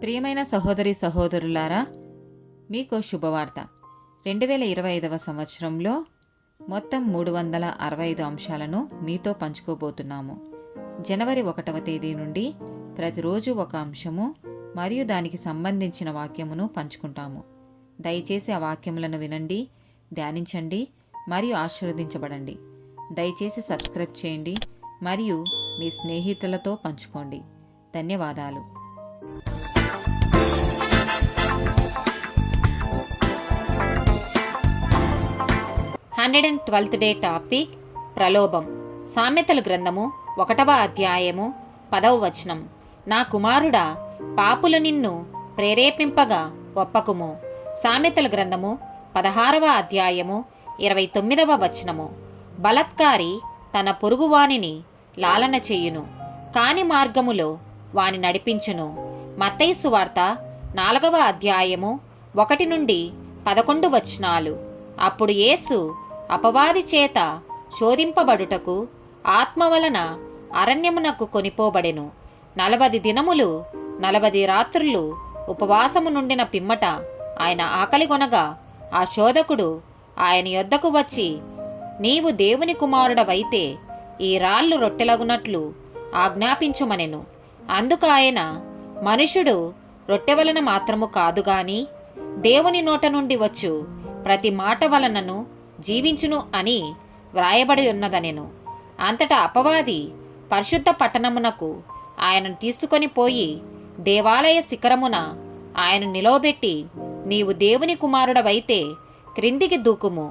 ప్రియమైన సహోదరి సహోదరులారా, మీకు శుభవార్త. 2025 సంవత్సరంలో మొత్తం 365 అంశాలను మీతో పంచుకోబోతున్నాము. జనవరి 1వ తేదీ నుండి ప్రతిరోజు ఒక అంశము మరియు దానికి సంబంధించిన వాక్యమును పంచుకుంటాము. దయచేసి ఆ వాక్యములను వినండి, ధ్యానించండి మరియు ఆశీర్వదించబడండి. దయచేసి సబ్స్క్రైబ్ చేయండి మరియు మీ స్నేహితులతో పంచుకోండి. ధన్యవాదాలు. 112th day topic ప్రలోభం. సామెతల గ్రంథము 1వ అధ్యాయము 10వ వచనం. నా కుమారుడా, పాపులు నిన్ను ప్రేరేపింపగా ఒప్పకుము. సామెతల గ్రంథము 16వ అధ్యాయము 29వ వచనము. బలత్కారి తన పొరుగువానిని లాలన చెయ్యును, కాని మార్గములో వాని నడిపించును. మత్తయి సువార్త 4వ అధ్యాయము 1 నుండి 11 వచనాలు. అప్పుడు యేసు అపవాది చేత శోధింపబడుటకు ఆత్మ వలన అరణ్యమునకు కొనిపోబడెను. 40 దినములు 40 రాత్రులు ఉపవాసము నుండిన పిమ్మట ఆయన ఆకలిగొనగా ఆ శోధకుడు ఆయన యొద్దకు వచ్చి, నీవు దేవుని కుమారుడవైతే ఈ రాళ్ళు రొట్టెలగునట్లు ఆజ్ఞాపించుమనెను. అందుకు ఆయన, మనుషుడు రొట్టె వలన మాత్రము కాదుగాని దేవుని నోట నుండి వచ్చు ప్రతి మాట వలనను జీవించును అని వ్రాయబడి ఉన్నదనెను. అంతటా అపవాది పరిశుద్ధ పట్టణమునకు ఆయనను తీసుకొని పోయి దేవాలయ శిఖరమున ఆయన నిలవబెట్టి, నీవు దేవుని కుమారుడవైతే క్రిందికి దూకుము,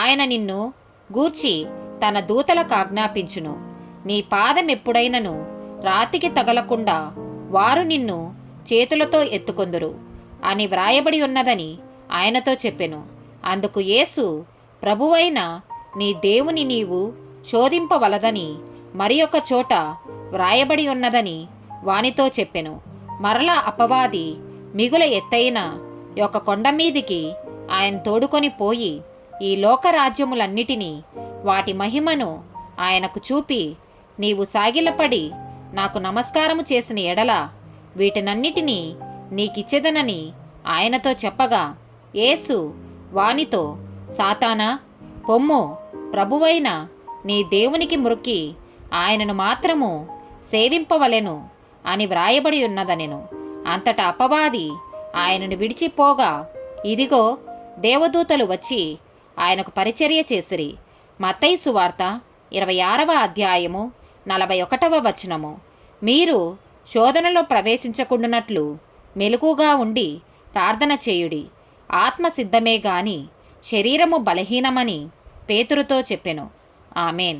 ఆయన నిన్ను గూర్చి తన దూతలకు ఆజ్ఞాపించును. నీ పాదం ఎప్పుడైనను రాతికి తగలకుండా వారు నిన్ను చేతులతో ఎత్తుకొందురు అని వ్రాయబడి ఉన్నదని ఆయనతో చెప్పెను. అందుకు యేసు, ప్రభువైన నీ దేవుని నీవు శోధింపవలదని మరి ఒక చోట వ్రాయబడి ఉన్నదని వానితో చెప్పెను. మరలా అపవాది మిగుల ఎత్తైన ఒక కొండ మీదికి ఆయన తోడుకొని పోయి ఈ లోకరాజ్యములన్నిటినీ వాటి మహిమను ఆయనకు చూపి, నీవు సాగిలపడి నాకు నమస్కారము చేసిన ఎడల వీటినన్నిటినీ నీకిచ్చెదనని ఆయనతో చెప్పగా, యేసు వానితో, సాతానా, పొమ్ము, ప్రభువైన నీ దేవునికి మ్రొక్కి ఆయనను మాత్రము సేవింపవలెను అని వ్రాయబడి ఉన్నదనెను. అంతటా అపవాది ఆయనను విడిచిపోగా, ఇదిగో దేవదూతలు వచ్చి ఆయనకు పరిచర్య చేసిరి. మత్తయి సువార్త 26వ అధ్యాయము 41వ వచనము. మీరు శోధనలో ప్రవేశించకుండానట్లు మెలకుగా ఉండి ప్రార్థన చేయుడి. ఆత్మ సిద్ధమే గాని శరీరము బలహీనమని పేతురుతో చెప్పెను. ఆమేన్.